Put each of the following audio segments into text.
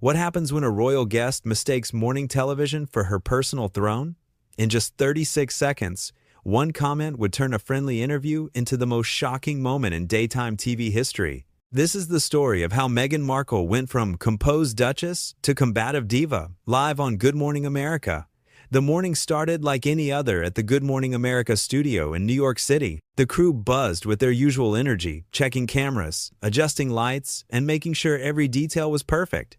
What happens when a royal guest mistakes morning television for her personal throne? In just 36 seconds, one comment would turn a friendly interview into the most shocking moment in daytime TV history. This is the story of how Meghan Markle went from composed duchess to combative diva, live on Good Morning America. The morning started like any other at the Good Morning America studio in New York City. The crew buzzed with their usual energy, checking cameras, adjusting lights, and making sure every detail was perfect.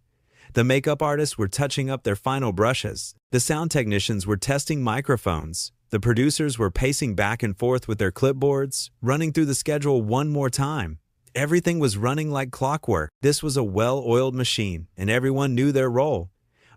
The makeup artists were touching up their final brushes. The sound technicians were testing microphones. The producers were pacing back and forth with their clipboards, running through the schedule one more time. Everything was running like clockwork. This was a well-oiled machine, and everyone knew their role.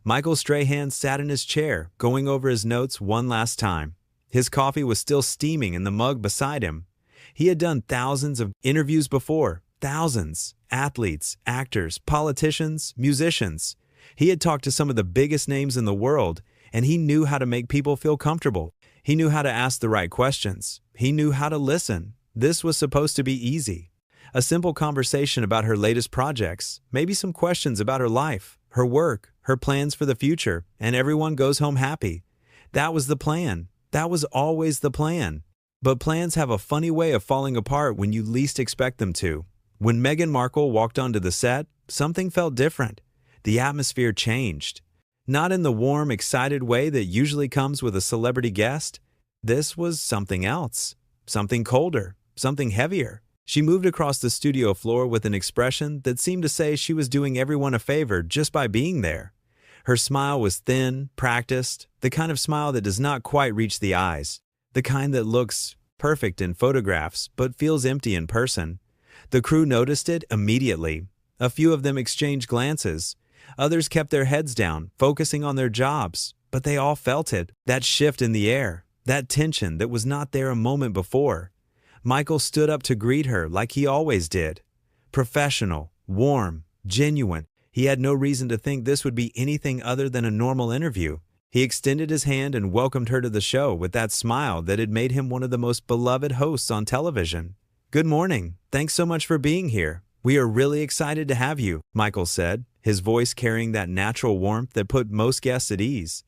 Michael Strahan sat in his chair, going over his notes one last time. His coffee was still steaming in the mug beside him. He had done thousands of interviews before. Thousands. Athletes, actors, politicians, musicians. He had talked to some of the biggest names in the world, and he knew how to make people feel comfortable. He knew how to ask the right questions. He knew how to listen. This was supposed to be easy. A simple conversation about her latest projects, maybe some questions about her life, her work, her plans for the future, and everyone goes home happy. That was the plan. That was always the plan. But plans have a funny way of falling apart when you least expect them to. When Meghan Markle walked onto the set, something felt different. The atmosphere changed. Not in the warm, excited way that usually comes with a celebrity guest. This was something else. Something colder. Something heavier. She moved across the studio floor with an expression that seemed to say she was doing everyone a favor just by being there. Her smile was thin, practiced, the kind of smile that does not quite reach the eyes, the kind that looks perfect in photographs but feels empty in person. The crew noticed it immediately. A few of them exchanged glances. Others kept their heads down, focusing on their jobs, but they all felt it, that shift in the air, that tension that was not there a moment before. Michael stood up to greet her like he always did. Professional, warm, genuine. He had no reason to think this would be anything other than a normal interview. He extended his hand and welcomed her to the show with that smile that had made him one of the most beloved hosts on television. "Good morning. Thanks so much for being here. We are really excited to have you," Michael said, his voice carrying that natural warmth that put most guests at ease.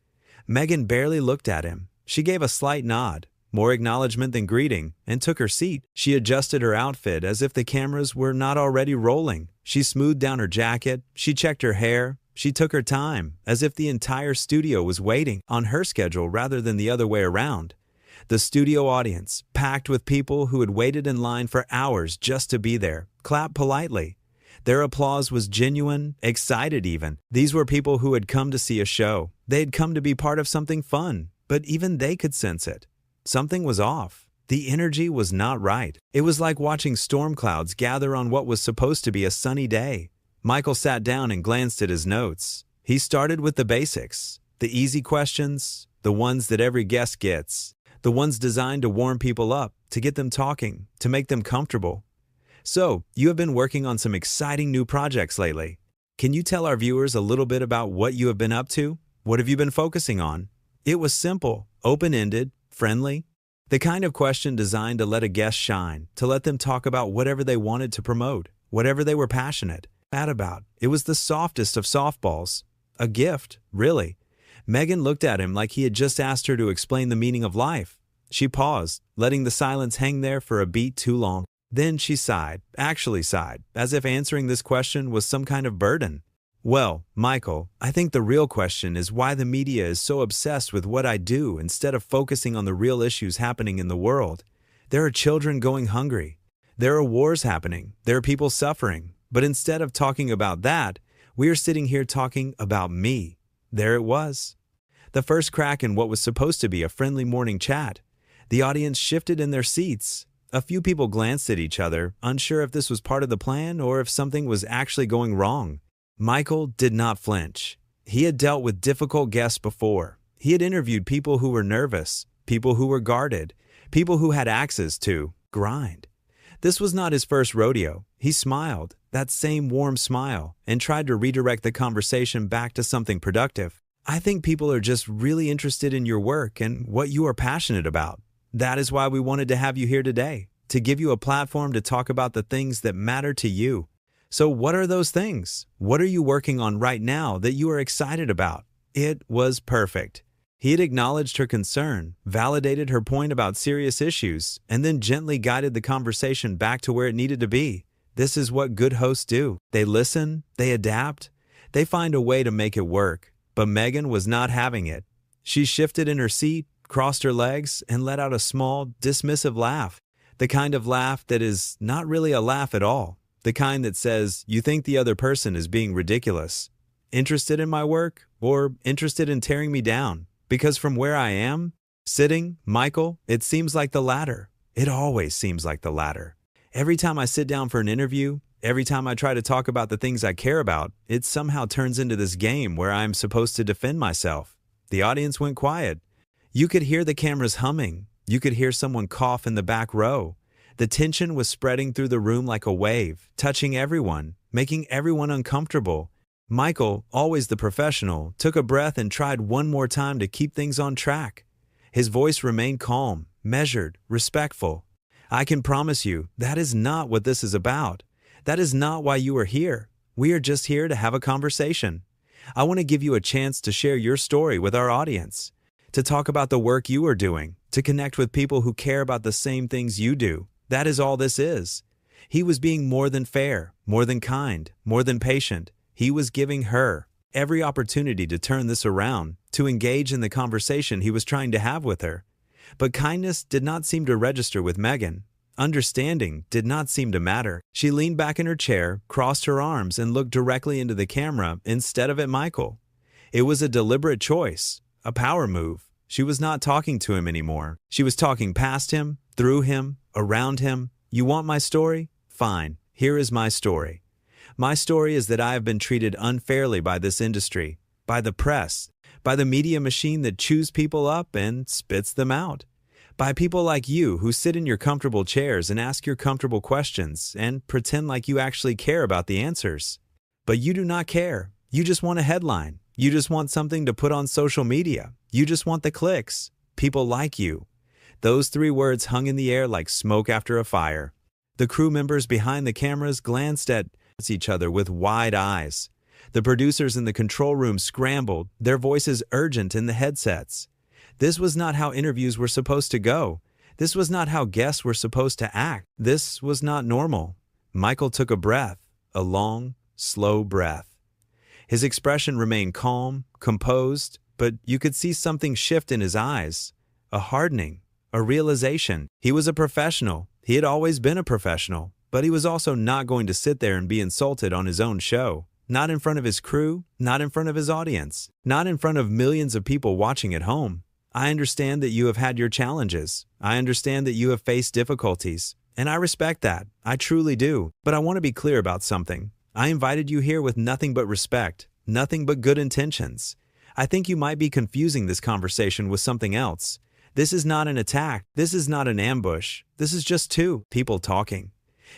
Meghan barely looked at him. She gave a slight nod, more acknowledgement than greeting, and took her seat. She adjusted her outfit as if the cameras were not already rolling. She smoothed down her jacket. She checked her hair. She took her time, as if the entire studio was waiting on her schedule rather than the other way around. The studio audience, packed with people who had waited in line for hours just to be there, clapped politely. Their applause was genuine, excited even. These were people who had come to see a show. They had come to be part of something fun, but even they could sense it. Something was off. The energy was not right. It was like watching storm clouds gather on what was supposed to be a sunny day. Michael sat down and glanced at his notes. He started with the basics, the easy questions, the ones that every guest gets. The ones designed to warm people up, to get them talking, to make them comfortable. "So, you have been working on some exciting new projects lately. Can you tell our viewers a little bit about what you have been up to? What have you been focusing on?" It was simple, open-ended, friendly. The kind of question designed to let a guest shine, to let them talk about whatever they wanted to promote, whatever they were passionate about. It was the softest of softballs. A gift, really. Meghan looked at him like he had just asked her to explain the meaning of life. She paused, letting the silence hang there for a beat too long. Then she sighed, actually sighed, as if answering this question was some kind of burden. "Well, Michael, I think the real question is why the media is so obsessed with what I do instead of focusing on the real issues happening in the world. There are children going hungry. There are wars happening. There are people suffering. But instead of talking about that, we are sitting here talking about me." There it was. The first crack in what was supposed to be a friendly morning chat. The audience shifted in their seats. A few people glanced at each other, unsure if this was part of the plan or if something was actually going wrong. Michael did not flinch. He had dealt with difficult guests before. He had interviewed people who were nervous, people who were guarded, people who had axes to grind. This was not his first rodeo. He smiled, that same warm smile, and tried to redirect the conversation back to something productive. "I think people are just really interested in your work and what you are passionate about. That is why we wanted to have you here today, to give you a platform to talk about the things that matter to you." So what are those things? What are you working on right now that you are excited about? It was perfect. He had acknowledged her concern, validated her point about serious issues, and then gently guided the conversation back to where it needed to be. This is what good hosts do. They listen, they adapt, they find a way to make it work. But Meghan was not having it. She shifted in her seat, crossed her legs, and let out a small, dismissive laugh. The kind of laugh that is not really a laugh at all. The kind that says, you think the other person is being ridiculous. Interested in my work? Or interested in tearing me down? Because from where I am, sitting, Michael, it seems like the latter. It always seems like the latter. Every time I sit down for an interview, every time I try to talk about the things I care about, it somehow turns into this game where I'm supposed to defend myself. The audience went quiet. You could hear the cameras humming. You could hear someone cough in the back row. The tension was spreading through the room like a wave, touching everyone, making everyone uncomfortable. Michael, always the professional, took a breath and tried one more time to keep things on track. His voice remained calm, measured, respectful. I can promise you, that is not what this is about. That is not why you are here. We are just here to have a conversation. I want to give you a chance to share your story with our audience, to talk about the work you are doing, to connect with people who care about the same things you do. That is all this is. He was being more than fair, more than kind, more than patient. He was giving her every opportunity to turn this around, to engage in the conversation he was trying to have with her. But kindness did not seem to register with Meghan. Understanding did not seem to matter. She leaned back in her chair, crossed her arms, and looked directly into the camera instead of at Michael. It was a deliberate choice, a power move. She was not talking to him anymore. She was talking past him, through him, around him. You want my story? Fine. Here is my story. My story is that I have been treated unfairly by this industry, by the press, by the media machine that chews people up and spits them out, by people like you who sit in your comfortable chairs and ask your comfortable questions and pretend like you actually care about the answers. But you do not care. You just want a headline. You just want something to put on social media. You just want the clicks. People like you. Those three words hung in the air like smoke after a fire. The crew members behind the cameras glanced at each other with wide eyes. The producers in the control room scrambled, their voices urgent in the headsets. This was not how interviews were supposed to go. This was not how guests were supposed to act. This was not normal. Michael took a breath, a long, slow breath. His expression remained calm, composed, but you could see something shift in his eyes, a hardening, a realization. He was a professional. He had always been a professional. But he was also not going to sit there and be insulted on his own show. Not in front of his crew, not in front of his audience, not in front of millions of people watching at home. I understand that you have had your challenges. I understand that you have faced difficulties. And I respect that. I truly do. But I want to be clear about something. I invited you here with nothing but respect, nothing but good intentions. I think you might be confusing this conversation with something else. This is not an attack. This is not an ambush. This is just two people talking.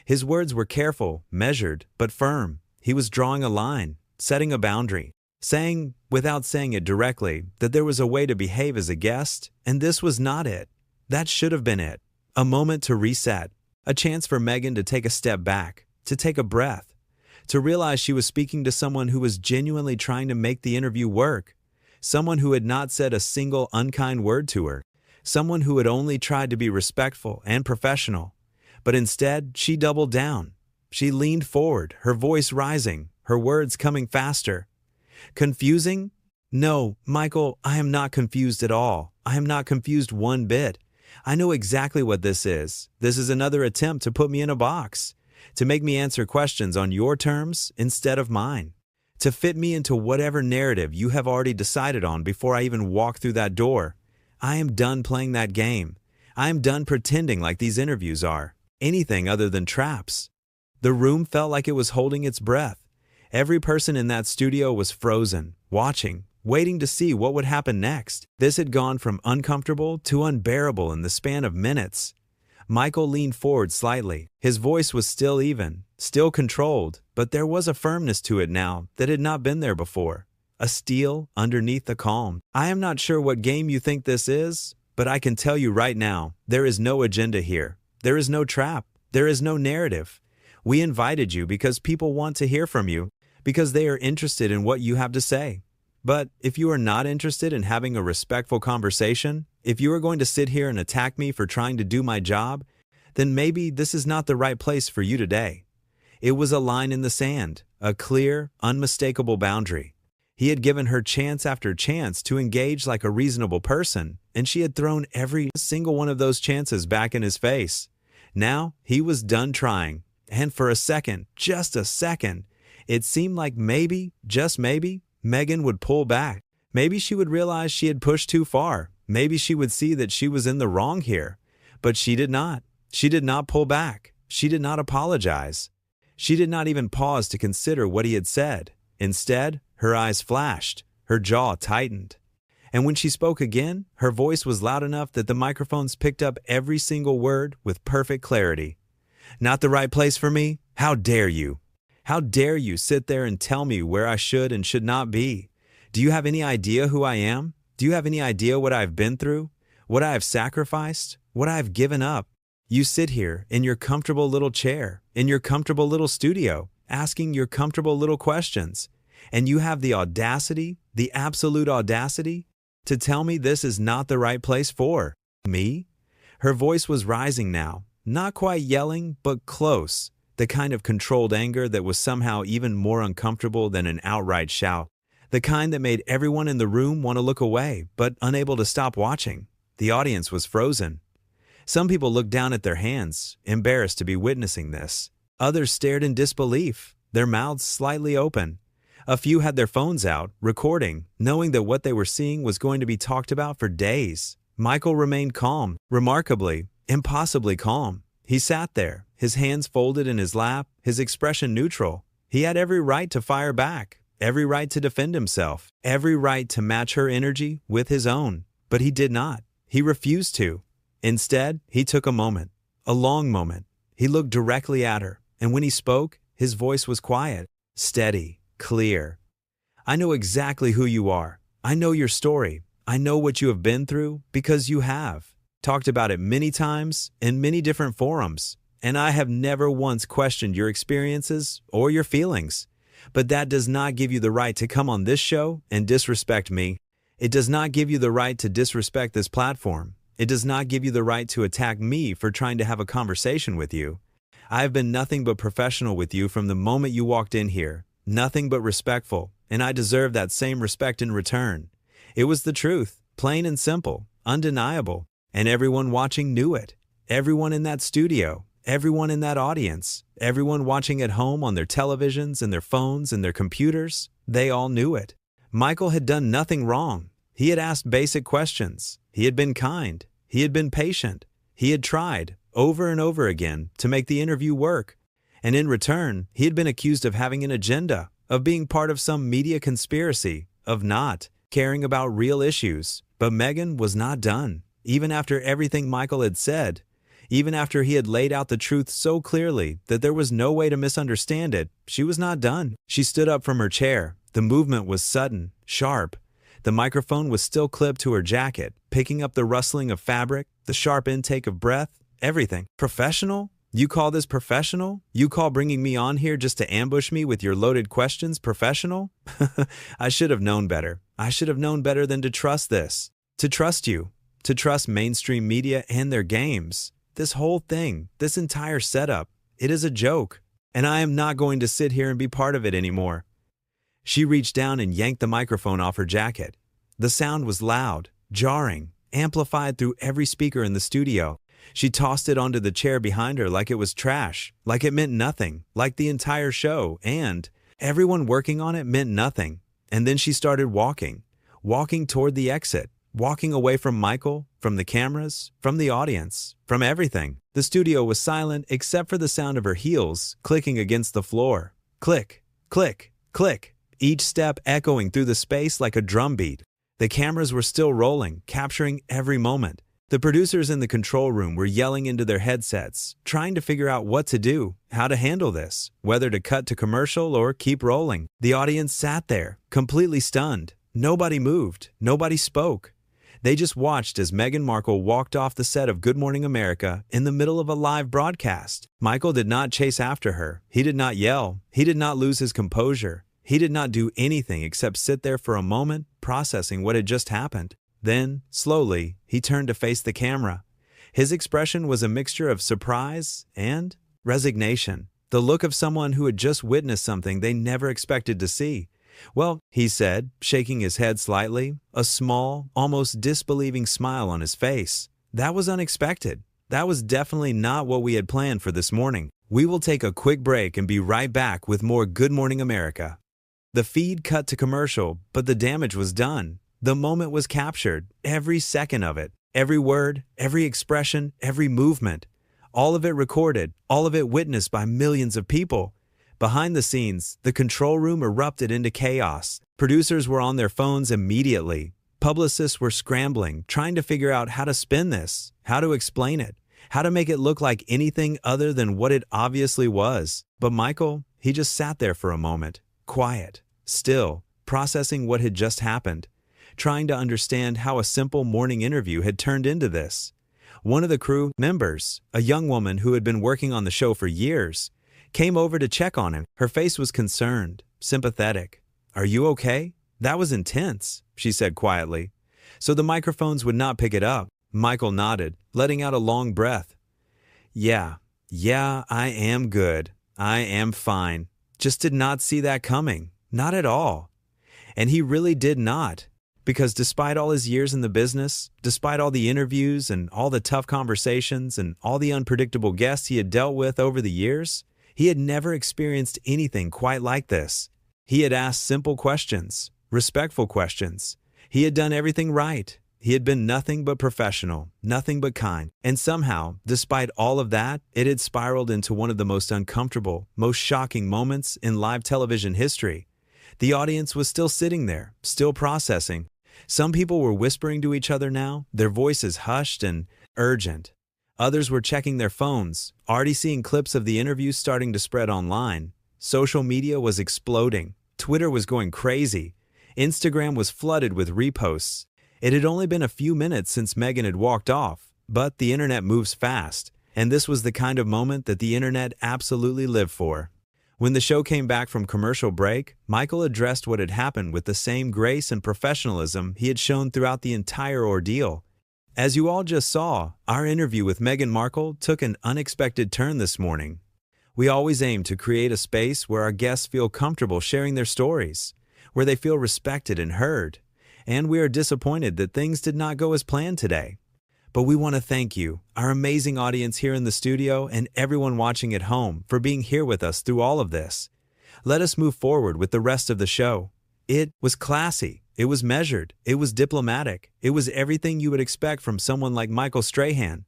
His words were careful, measured, but firm. He was drawing a line, setting a boundary, saying, without saying it directly, that there was a way to behave as a guest, and this was not it. That should have been it. A moment to reset, a chance for Meghan to take a step back, to take a breath, to realize she was speaking to someone who was genuinely trying to make the interview work, someone who had not said a single unkind word to her, someone who had only tried to be respectful and professional. But instead, she doubled down. She leaned forward, her voice rising, her words coming faster. Confusing? No, Michael, I am not confused at all. I am not confused one bit. I know exactly what this is. This is another attempt to put me in a box, to make me answer questions on your terms instead of mine, to fit me into whatever narrative you have already decided on before I even walk through that door. I am done playing that game. I am done pretending like these interviews are anything other than traps. The room felt like it was holding its breath. Every person in that studio was frozen, watching, waiting to see what would happen next. This had gone from uncomfortable to unbearable in the span of minutes. Michael leaned forward slightly. His voice was still even, still controlled, but there was a firmness to it now that had not been there before. A steel underneath the calm. I am not sure what game you think this is, but I can tell you right now, there is no agenda here. There is no trap. There is no narrative. We invited you because people want to hear from you, because they are interested in what you have to say. But if you are not interested in having a respectful conversation, if you are going to sit here and attack me for trying to do my job, then maybe this is not the right place for you today." It was a line in the sand, a clear, unmistakable boundary. He had given her chance after chance to engage like a reasonable person, and she had thrown every single one of those chances back in his face. Now he was done trying, and for a second, just a second, it seemed like maybe, just maybe, Meghan would pull back. Maybe she would realize she had pushed too far. Maybe she would see that she was in the wrong here. But she did not. She did not pull back. She did not apologize. She did not even pause to consider what he had said. Instead, her eyes flashed, her jaw tightened. And when she spoke again, her voice was loud enough that the microphones picked up every single word with perfect clarity. "Not the right place for me? How dare you? How dare you sit there and tell me where I should and should not be? Do you have any idea who I am? Do you have any idea what I have been through? What I have sacrificed? What I have given up? You sit here in your comfortable little chair, in your comfortable little studio, asking your comfortable little questions, and you have the audacity, the absolute audacity, to tell me this is not the right place for me?" Her voice was rising now, not quite yelling, but close, the kind of controlled anger that was somehow even more uncomfortable than an outright shout, the kind that made everyone in the room want to look away, but unable to stop watching. The audience was frozen. Some people looked down at their hands, embarrassed to be witnessing this. Others stared in disbelief, their mouths slightly open. A few had their phones out, recording, knowing that what they were seeing was going to be talked about for days. Michael remained calm, remarkably, impossibly calm. He sat there, his hands folded in his lap, his expression neutral. He had every right to fire back, every right to defend himself, every right to match her energy with his own. But he did not. He refused to. Instead, he took a moment, a long moment. He looked directly at her, and when he spoke, his voice was quiet, steady, clear. "I know exactly who you are. I know your story. I know what you have been through because you have talked about it many times in many different forums, and I have never once questioned your experiences or your feelings. But that does not give you the right to come on this show and disrespect me. It does not give you the right to disrespect this platform. It does not give you the right to attack me for trying to have a conversation with you. I have been nothing but professional with you from the moment you walked in here, nothing but respectful, and I deserve that same respect in return." It was the truth, plain and simple, undeniable, and everyone watching knew it. Everyone in that studio, everyone in that audience, everyone watching at home on their televisions and their phones and their computers, they all knew it. Michael had done nothing wrong. He had asked basic questions. He had been kind. He had been patient. He had tried, over and over again, to make the interview work. And in return, he had been accused of having an agenda, of being part of some media conspiracy, of not caring about real issues. But Meghan was not done. Even after everything Michael had said, even after he had laid out the truth so clearly that there was no way to misunderstand it, she was not done. She stood up from her chair. The movement was sudden, sharp. The microphone was still clipped to her jacket, picking up the rustling of fabric, the sharp intake of breath, everything. "Professional? You call this professional? You call bringing me on here just to ambush me with your loaded questions professional? I should have known better. I should have known better than to trust this. To trust you. To trust mainstream media and their games. This whole thing, this entire setup, it is a joke. And I am not going to sit here and be part of it anymore." She reached down and yanked the microphone off her jacket. The sound was loud, jarring, amplified through every speaker in the studio. She tossed it onto the chair behind her like it was trash, like it meant nothing, like the entire show and everyone working on it meant nothing. And then she started walking toward the exit, walking away from Michael, from the cameras, from the audience, from everything. The studio was silent except for the sound of her heels clicking against the floor. Click, click, click. Each step echoing through the space like a drumbeat. The cameras were still rolling, capturing every moment. The producers in the control room were yelling into their headsets, trying to figure out what to do, how to handle this, whether to cut to commercial or keep rolling. The audience sat there, completely stunned. Nobody moved. Nobody spoke. They just watched as Meghan Markle walked off the set of Good Morning America in the middle of a live broadcast. Michael did not chase after her. He did not yell. He did not lose his composure. He did not do anything except sit there for a moment, processing what had just happened. Then, slowly, he turned to face the camera. His expression was a mixture of surprise and resignation, the look of someone who had just witnessed something they never expected to see. "Well," he said, shaking his head slightly, a small, almost disbelieving smile on his face. "That was unexpected. That was definitely not what we had planned for this morning. We will take a quick break and be right back with more Good Morning America." The feed cut to commercial, but the damage was done. The moment was captured, every second of it. Every word, every expression, every movement. All of it recorded, all of it witnessed by millions of people. Behind the scenes, the control room erupted into chaos. Producers were on their phones immediately. Publicists were scrambling, trying to figure out how to spin this, how to explain it, how to make it look like anything other than what it obviously was. But Michael, he just sat there for a moment, quiet, still, processing what had just happened, trying to understand how a simple morning interview had turned into this. One of the crew members, a young woman who had been working on the show for years, came over to check on him. Her face was concerned, sympathetic. "Are you okay? That was intense," she said quietly. So the microphones would not pick it up. Michael nodded, letting out a long breath. Yeah, I am good. I am fine. Just did not see that coming. Not at all." And he really did not. Because despite all his years in the business, despite all the interviews and all the tough conversations and all the unpredictable guests he had dealt with over the years, he had never experienced anything quite like this. He had asked simple questions, respectful questions. He had done everything right. He had been nothing but professional, nothing but kind. And somehow, despite all of that, it had spiraled into one of the most uncomfortable, most shocking moments in live television history. The audience was still sitting there, still processing. Some people were whispering to each other now, their voices hushed and urgent. Others were checking their phones, already seeing clips of the interview starting to spread online. Social media was exploding. Twitter was going crazy. Instagram was flooded with reposts. It had only been a few minutes since Meghan had walked off, but the internet moves fast, and this was the kind of moment that the internet absolutely lived for. When the show came back from commercial break, Michael addressed what had happened with the same grace and professionalism he had shown throughout the entire ordeal. As you all just saw, our interview with Meghan Markle took an unexpected turn this morning. We always aim to create a space where our guests feel comfortable sharing their stories, where they feel respected and heard. And we are disappointed that things did not go as planned today. But we want to thank you, our amazing audience here in the studio and everyone watching at home, for being here with us through all of this. Let us move forward with the rest of the show. It was classy. It was measured. It was diplomatic. It was everything you would expect from someone like Michael Strahan.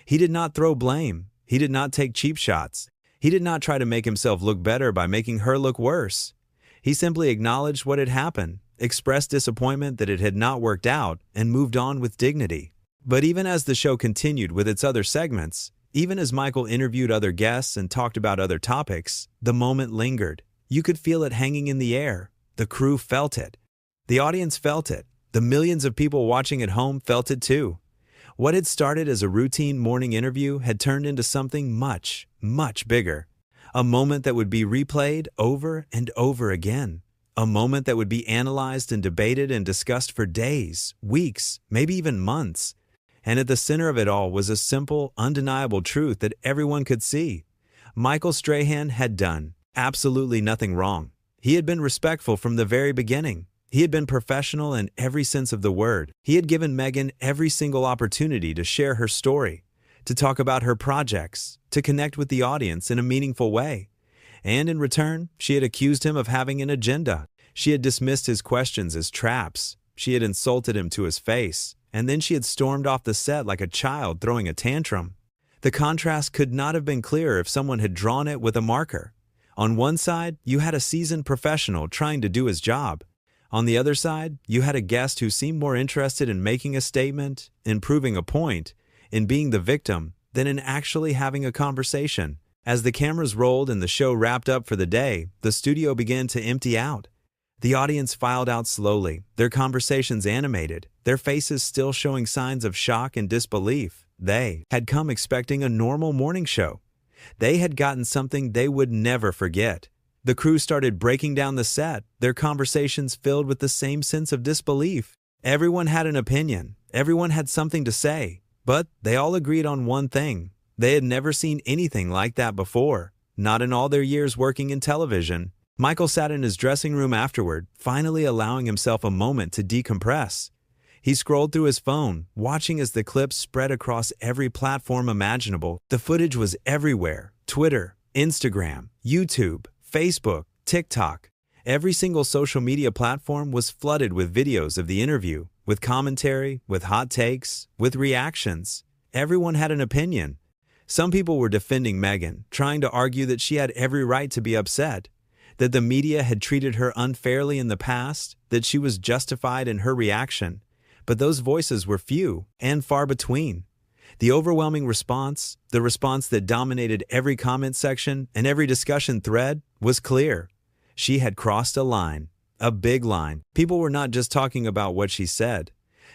He did not throw blame. He did not take cheap shots. He did not try to make himself look better by making her look worse. He simply acknowledged what had happened, expressed disappointment that it had not worked out, and moved on with dignity. But even as the show continued with its other segments, even as Michael interviewed other guests and talked about other topics, the moment lingered. You could feel it hanging in the air. The crew felt it. The audience felt it. The millions of people watching at home felt it too. What had started as a routine morning interview had turned into something much, much bigger. A moment that would be replayed over and over again. A moment that would be analyzed and debated and discussed for days, weeks, maybe even months. And at the center of it all was a simple, undeniable truth that everyone could see. Michael Strahan had done absolutely nothing wrong. He had been respectful from the very beginning. He had been professional in every sense of the word. He had given Meghan every single opportunity to share her story, to talk about her projects, to connect with the audience in a meaningful way. And in return, she had accused him of having an agenda. She had dismissed his questions as traps. She had insulted him to his face. And then she had stormed off the set like a child throwing a tantrum. The contrast could not have been clearer if someone had drawn it with a marker. On one side, you had a seasoned professional trying to do his job. On the other side, you had a guest who seemed more interested in making a statement, in proving a point, in being the victim, than in actually having a conversation. As the cameras rolled and the show wrapped up for the day, the studio began to empty out. The audience filed out slowly, their conversations animated, their faces still showing signs of shock and disbelief. They had come expecting a normal morning show. They had gotten something they would never forget. The crew started breaking down the set, their conversations filled with the same sense of disbelief. Everyone had an opinion, everyone had something to say, but they all agreed on one thing. They had never seen anything like that before, not in all their years working in television. Michael sat in his dressing room afterward, finally allowing himself a moment to decompress. He scrolled through his phone, watching as the clips spread across every platform imaginable. The footage was everywhere: Twitter, Instagram, YouTube, Facebook, TikTok. Every single social media platform was flooded with videos of the interview, with commentary, with hot takes, with reactions. Everyone had an opinion. Some people were defending Meghan, trying to argue that she had every right to be upset, that the media had treated her unfairly in the past, that she was justified in her reaction. But those voices were few and far between. The overwhelming response, the response that dominated every comment section and every discussion thread, was clear. She had crossed a line, a big line. People were not just talking about what she said.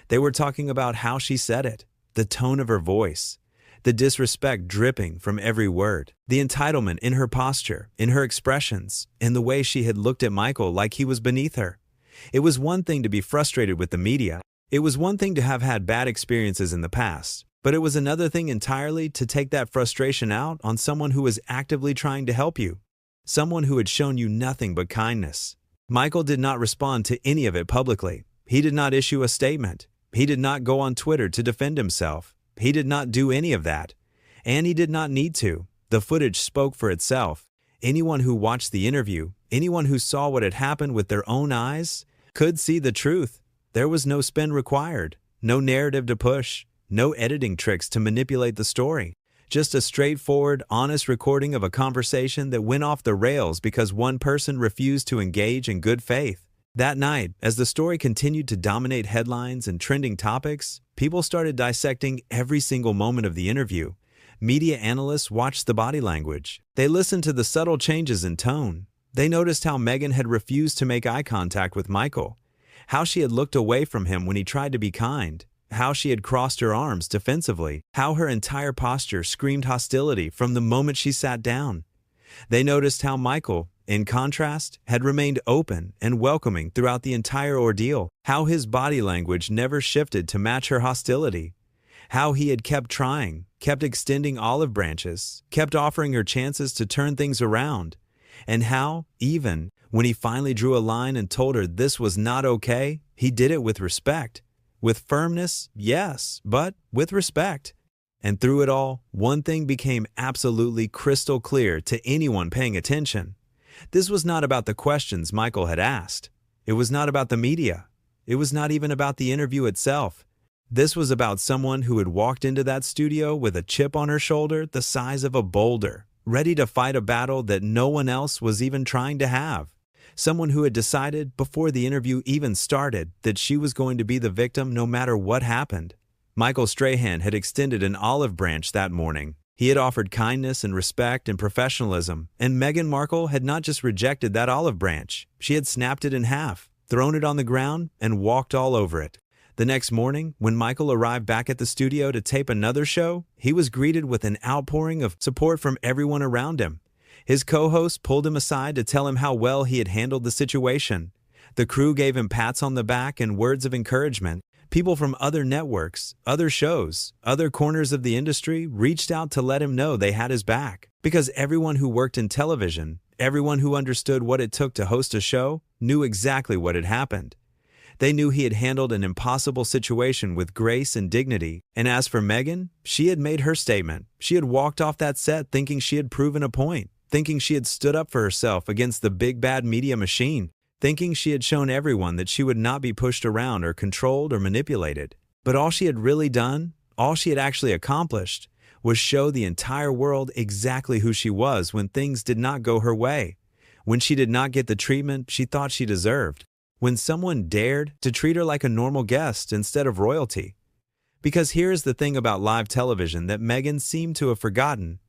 They were talking about how she said it, the tone of her voice, the disrespect dripping from every word, the entitlement in her posture, in her expressions, in the way she had looked at Michael like he was beneath her. It was one thing to be frustrated with the media. It was one thing to have had bad experiences in the past, but it was another thing entirely to take that frustration out on someone who was actively trying to help you, someone who had shown you nothing but kindness. Michael did not respond to any of it publicly. He did not issue a statement. He did not go on Twitter to defend himself. He did not do any of that. And he did not need to. The footage spoke for itself. Anyone who watched the interview, anyone who saw what had happened with their own eyes, could see the truth. There was no spin required, no narrative to push, no editing tricks to manipulate the story. Just a straightforward, honest recording of a conversation that went off the rails because one person refused to engage in good faith. That night, as the story continued to dominate headlines and trending topics, people started dissecting every single moment of the interview. Media analysts watched the body language. They listened to the subtle changes in tone. They noticed how Meghan had refused to make eye contact with Michael, how she had looked away from him when he tried to be kind, how she had crossed her arms defensively, how her entire posture screamed hostility from the moment she sat down. They noticed how Michael, in contrast, had remained open and welcoming throughout the entire ordeal, how his body language never shifted to match her hostility, how he had kept trying, kept extending olive branches, kept offering her chances to turn things around, and how, even when he finally drew a line and told her this was not okay, he did it with respect. With firmness, yes, but with respect. And through it all, one thing became absolutely crystal clear to anyone paying attention. This was not about the questions Michael had asked. It was not about the media. It was not even about the interview itself. This was about someone who had walked into that studio with a chip on her shoulder the size of a boulder, ready to fight a battle that no one else was even trying to have. Someone who had decided before the interview even started that she was going to be the victim no matter what happened. Michael Strahan had extended an olive branch that morning. He had offered kindness and respect and professionalism, and Meghan Markle had not just rejected that olive branch. She had snapped it in half, thrown it on the ground, and walked all over it. The next morning, when Michael arrived back at the studio to tape another show, he was greeted with an outpouring of support from everyone around him. His co-host pulled him aside to tell him how well he had handled the situation. The crew gave him pats on the back and words of encouragement. People from other networks, other shows, other corners of the industry reached out to let him know they had his back. Because everyone who worked in television, everyone who understood what it took to host a show, knew exactly what had happened. They knew he had handled an impossible situation with grace and dignity. And as for Meghan, she had made her statement. She had walked off that set thinking she had proven a point, thinking she had stood up for herself against the big bad media machine, thinking she had shown everyone that she would not be pushed around or controlled or manipulated. But all she had really done, all she had actually accomplished, was show the entire world exactly who she was when things did not go her way, when she did not get the treatment she thought she deserved, when someone dared to treat her like a normal guest instead of royalty. Because here is the thing about live television that Meghan seemed to have forgotten.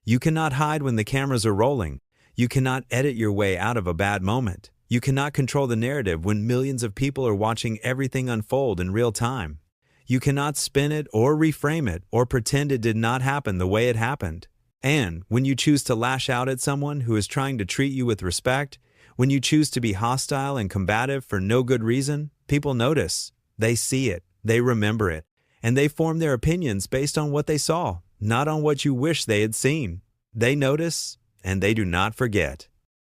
You cannot hide when the cameras are rolling. You cannot edit your way out of a bad moment. You cannot control the narrative when millions of people are watching everything unfold in real time. You cannot spin it or reframe it or pretend it did not happen the way it happened. And when you choose to lash out at someone who is trying to treat you with respect, when you choose to be hostile and combative for no good reason, people notice. They see it, they remember it, and they form their opinions based on what they saw, not on what you wish they had seen. They notice, and they do not forget.